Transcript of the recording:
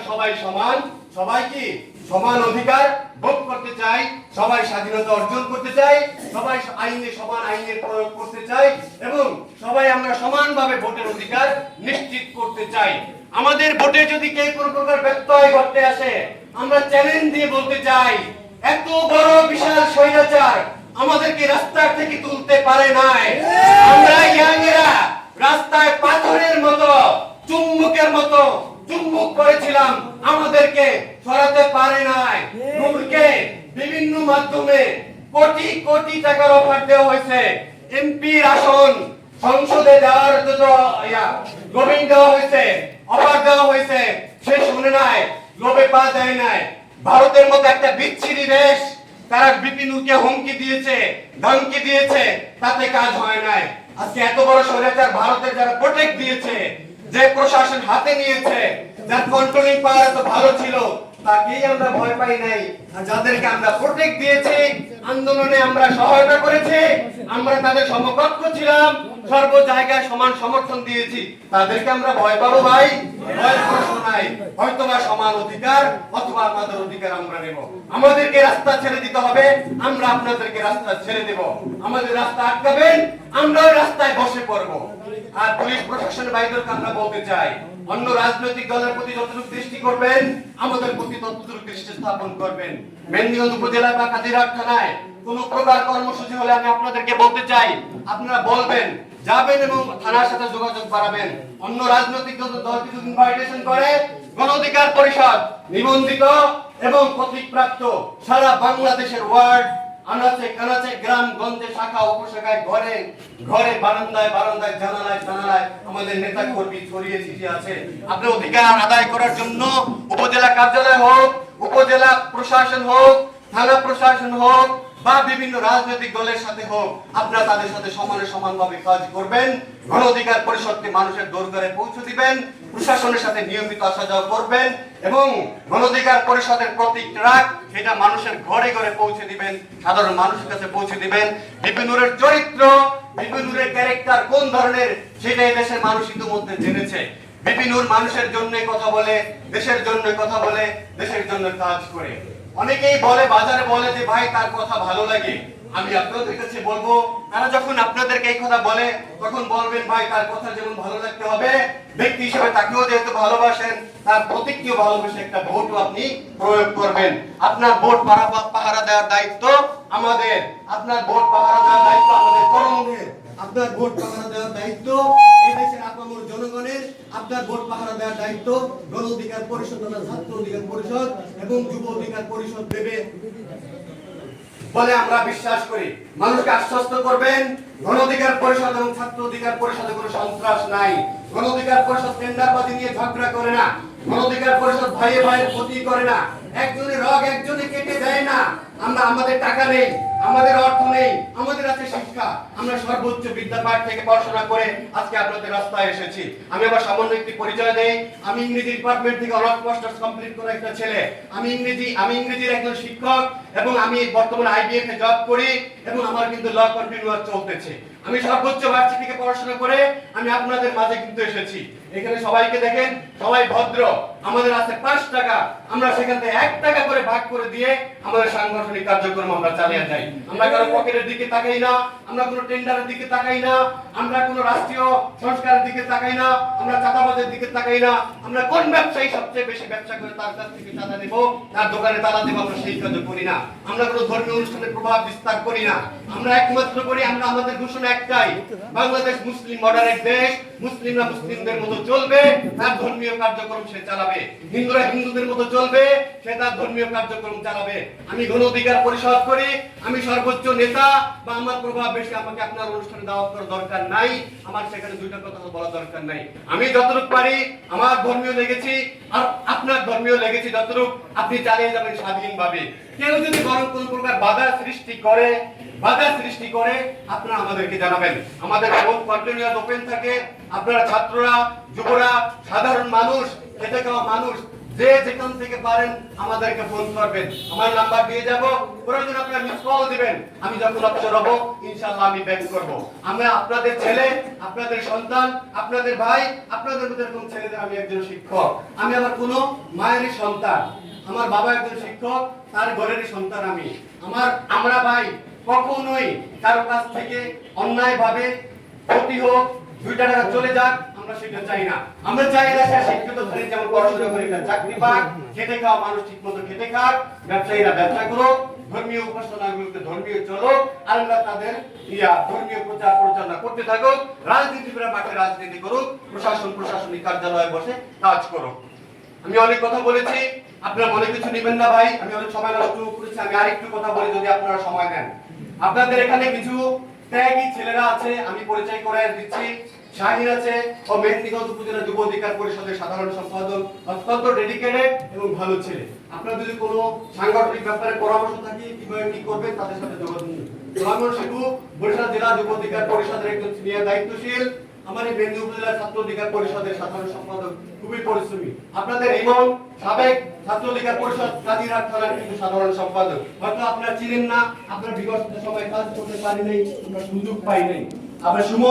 সবাই সমান, সবাই কি সমান অধিকার ভোগ করতে চাই, সবাই স্বাধীনতা অর্জন করতে চাই, সবাই সমান আইনের প্রয়োগ করতে চাই এবং সবাই আমরা সমানভাবে ভোটের অধিকার নিশ্চিত করতে চাই। আমাদের ভোটে যদি কেউ কোনো প্রকার ব্যত্যয় ঘটতে আসে, আমরা চ্যালেঞ্জ দিয়ে বলতে চাই, এত বড় বিশাল স্বৈরাচার আমাদেরকে রাস্তা থেকে তুলতে পারে নাই। আমরা ইয়াংয়েরা রাস্তায় পাথরের মতো, চুম্বকের মতো চুম্বক করেছিলাম, আমাদেরকে সরাতে পারে নাই। নূরকে বিভিন্ন মাধ্যমে কোটি কোটি টাকার অফার দেওয়া হয়েছে, এমপির আসন সংসদে দেওয়ার জন্য গভীর দেওয়া হয়েছে, অফার দেওয়া হয়েছে, সে শুনে নাই, লোভে পা দেয় নাই। ভারতের মতো একটা বিচ্ছিরি দেশ, তারা বিপিনুরকে হুমকি দিয়েছে, ধমকি দিয়েছে, তাতে কাজ হয় নাই। আজকে এত বড় স্বৈরাচার ভারতের যারা প্রোটেক্ট দিয়েছে, যে প্রশাসন হাতে নিয়েছে, যার কন্ট্রোলিং পাওয়ার এত ভালো ছিল, তাকেই আমরা ভয় পাই নাই। আর যাদেরকে আমরা প্রোটেক্ট দিয়েছি, আন্দোলনে আমরা সহায়তা করেছি, আমরা তাদের সমকক্ষ ছিলাম, সর্ব জায়গায় সমান সমর্থন দিয়েছি, তাদেরকে আমরা ভয় পাবো ভাই? ভয় প্রশ্ন নাই। হয়তোবা সমান অধিকার অথবা আমাদের অধিকার আমরা নেব। আমাদেরকে রাস্তা ছেড়ে দিতে হবে, আমরা আপনাদেরকে রাস্তা ছেড়ে দেব। আমাদের রাস্তা আটকাবেন, আমরা ওই রাস্তায় বসে পড়ব। আর পুলিশ প্রশাসন ভাইদেরকে আমরা বলতে চাই, অন্য রাজনৈতিক দলের প্রতি যতটুকু দৃষ্টি করবেন, আমাদের প্রতি ততটুকু দৃষ্টি স্থাপন করবেন। মেহেন্দিগঞ্জ উপজেলা বা কাদিরহাট থানায় কোন প্রকার কর্মসূচি হলে আমি আপনাদেরকে বলতে চাই, আপনারা বলবেন, যাবেন এবং থানার সাথে যোগাযোগ বাড়াবেন। অন্য রাজনৈতিক দল কিছু ইনভাইটেশন করে, গণ অধিকার পরিষদ নিবন্ধিত এবং কর্তৃকপ্রাপ্ত সারা বাংলাদেশের ওয়ার্ড, আনাচে কানাচে, গ্রাম গঞ্জে, শাখা উপশাখায়, ঘরে ঘরে, বারান্দায় বারান্দায়, জানালায় জানালায় আমাদের নেতা কর্মী ছড়িয়ে ছিটিয়ে আছে। আপনি অধিকার আদায় করার জন্য উপজেলা কার্যালয় হোক, উপজেলা প্রশাসন হোক, থানা প্রশাসন হোক বা বিভিন্ন রাজনৈতিক দলের সাথে হোক, আপনারা তাদের সাথে সমানভাবে কাজ করবেন। গণ অধিকার পরিষদকে মানুষের দরবারে পৌঁছে দিবেন, প্রশাসনের সাথে নিয়মিত আসা যাওয়া করবেন এবং গণ অধিকার পরিষদের প্রতি ট্রাক সেটা মানুষের ঘরে ঘরে পৌঁছে দিবেন, সাধারণ মানুষের কাছে পৌঁছে দিবেন। বিপিনুরের চরিত্র, বিপিনুরের ক্যারেক্টার কোন ধরনের, সেটা এই দেশের মানুষ ইতিমধ্যে জেনেছে। বিপিনুর মানুষের জন্য কথা বলে, দেশের জন্য কথা বলে, দেশের জন্য কাজ করে। অনেকেই বলে, বাজারে বলে যে ভাই তার কথা ভালো লাগে। আমি আপনাদের কাছে বলবো, তারা যখন আপনাদেরকে এই কথা বলে, তখন বলবেন ভাই তার কথা যেমন ভালো লাগতে হবে, ব্যক্তি হিসেবে তাকেও যেহেতু ভালোবাসেন, তার প্রতীককেও ভালোবেসে একটা ভোটও আপনি প্রয়োগ করবেন। আপনার ভোট পাহারা দেওয়ার দায়িত্ব আমাদের, আপনার ভোট পাহারা দেওয়ার দায়িত্ব আমাদের তরুণদের, আপনার ভোট পাহারা দেওয়ার দায়িত্ব এই দেশের আপামর জনগণের, আপনার ভোট পাহারা দেওয়ার দায়িত্ব গণ অধিকার পরিষদ, ছাত্র অধিকার পরিষদ এবং যুব অধিকার পরিষদ দেবে বলে আমরা বিশ্বাস করি। মানুষকে আশ্বস্ত করবেন, গণ অধিকার পরিষদ এবং ছাত্র অধিকার পরিষদে কোনো সন্ত্রাস নাই। গণ অধিকার পরিষদ টেন্ডারবাজি নিয়ে ঝগড়া করে না, গণ অধিকার পরিষদ ভাইয়ে ভাইয়ের ক্ষতি করে না, একজনের রগ একজনে কেটে দেয় না। আমরা আমাদের টাকা নেই, আমাদের অর্থ নেই, আমাদের আছে শিক্ষা, আমরা সর্বোচ্চ বিদ্যাপীঠ থেকে পড়াশোনা করে আজকে আপনাদের রাস্তায় এসেছি। আমি আবার সামান্য একটি পরিচয় দেই, আমি ইংরেজি ডিপার্টমেন্ট থেকে অনার্স মাস্টার্স কমপ্লিট করা একটা ছেলে। আমি ইংরেজির একজন শিক্ষক এবং আমি বর্তমানে আইবিএফ এ জব করি এবং আমার কিন্তু ল কন্টিনিউয়াস চলতেছে। আমি সর্বোচ্চ ভার্সিটি থেকে পড়াশোনা করে আমি আপনাদের মাঝে কিন্তু এসেছি। এখানে সবাইকে দেখেন, সবাই ভদ্র। আমাদের আছে 5 টাকা, আমরা সেখান থেকে 1 টাকা করে ভাগ করে দিয়ে আমাদের সাংগঠনিক কার্যক্রম আমরা চালিয়ে যাই। আমরা কারো পকেটের দিকে তাকাই না, আমরা কোনো টেন্ডারের দিকে তাকাই না, আমরা কোনো রাষ্ট্রীয় সংস্কারের দিকে তাকাই না, আমরা চাঁদাবাজের দিকে তাকাই না। আমরা কোন ব্যবসায়ী সবচেয়ে বেশি ব্যবসা করে তার কাছ থেকে চাঁদা নেব, তার দোকানে তালা দেব, আমরা সেই কাজ করি না। আমরা কোনো ধর্মীয় অনুষ্ঠানের প্রভাব বিস্তার করি না। আমরা একমাত্র করি, আমরা আমাদের ঘোষণা একটাই, বাংলাদেশ মুসলিম মডারেট দেশ, মুসলিমরা মুসলিমদের মতো চলবে, তার ধর্মীয় কার্যক্রম সে চালাবে। হিন্দুরা হিন্দুদের মতো চলবে, সে তার ধর্মীয় কার্যক্রম চালাবে। আমি গণ অধিকার পরিষদ করি, আমি সর্বোচ্চ নেতা বা আমার প্রভাব বেশি, আমাকে আপনার অনুষ্ঠানে দাওয়াত করার দরকার নাই, আমার সেখানে দুইটা কথা বলা দরকার নাই। আমি যতটুকু পারি আমার ধর্মীয় লেগেছি আর আপনার ধর্মীয় লেগেছি, যতটুকু আপনি চালিয়ে যাবেন স্বাধীনভাবে। কেউ যদি বরং কোন প্রকার বাধা সৃষ্টি করে আপনারা আমাদেরকে জানাবেন। আমাদের ফোন কন্টিনিউয়াস ওপেন থাকে। আপনারা ছাত্ররা, যুবরা, সাধারণ মানুষ, খেটে খাওয়া মানুষ যে যেখান থেকে পারেন আমাদেরকে ফোন করবেন, আমার নাম্বার দিয়ে যাব, প্রয়োজন আপনারা মিস কল দিবেন। আমি যখন অবসর হব ইনশাআল্লাহ আমি ব্যাক করব। আমরা আপনাদের ছেলে, আপনাদের সন্তান, আপনাদের ভাই, আপনাদের মধ্যে এরকম ছেলেদের আমি একজন শিক্ষক। আমি আমার কোনো মায়েরই সন্তান, আমার বাবা একজন শিক্ষক, তার ঘরেরই সন্তান আমি। আমরা ভাই কখনোই কারো কাছ থেকে অন্যায় ভাবে ক্ষতি হোক, 2 টাকা চলে যাক, আমরা সেটা চাই না। আমরা চাই না সে শিক্ষিত ধরে যেমন পড়াশোনা করে চাকরি পাক, খেটে খাওয়া মানুষ ঠিক মতো খেটে খাক, ব্যবসায়ীরা ব্যবসা করুক, ধর্মীয় উপাসনাগুলোকে ধর্মীয় চলুক, আর আমরা তাদের ধর্মীয় প্রচার প্রচারণা করতে থাকুক, রাজনীতিবিদরা মাঠে রাজনীতি করুক, প্রশাসনিক কার্যালয়ে বসে কাজ করুক। আমি অনেক কথা বলেছি, আপনারা মনে কিছু নেবেন না ভাই, আমি অনেক সময় নষ্ট করেছি। আমি আরেকটু কথা বলি যদি আপনারা সময় দেন। আপনাদের এখানে কিছু ত্যাগী ছেলেরা আছে, আমি পরিচয় করে দিচ্ছি। শাহিন আছে ও মেহেন্দিগঞ্জ উপজেলা যুব অধিকার পরিষদের সাধারণ সম্পাদক, অত্যন্ত ডেডিকেটেড এবং ভালো ছেলে। আপনার যদি কোনো সাংগঠনিক ব্যাপারে পরামর্শ থাকে কিভাবে কি করবেন তাদের সাথে যোগাযোগ করুন। রহমান শিবু বরিশাল জেলা যুব অধিকার পরিষদের একজন সিনিয়র দায়িত্বশীল, আমার এই মেহেন্দি উপজেলা ছাত্র অধিকার পরিষদের সাধারণ সম্পাদক, খুবই পরিশ্রমী। আপনাদের ইমন সাবেক ছাত্র অধিকার পরিষদ কাজিরহাট থানার কিন্তু সাধারণ সম্পাদক, হয়তো আপনারা চিনেন না, আপনারা বিগত সময় কাজ করতে পারি নাই, আমরা সুযোগ পাই নাই। আমরা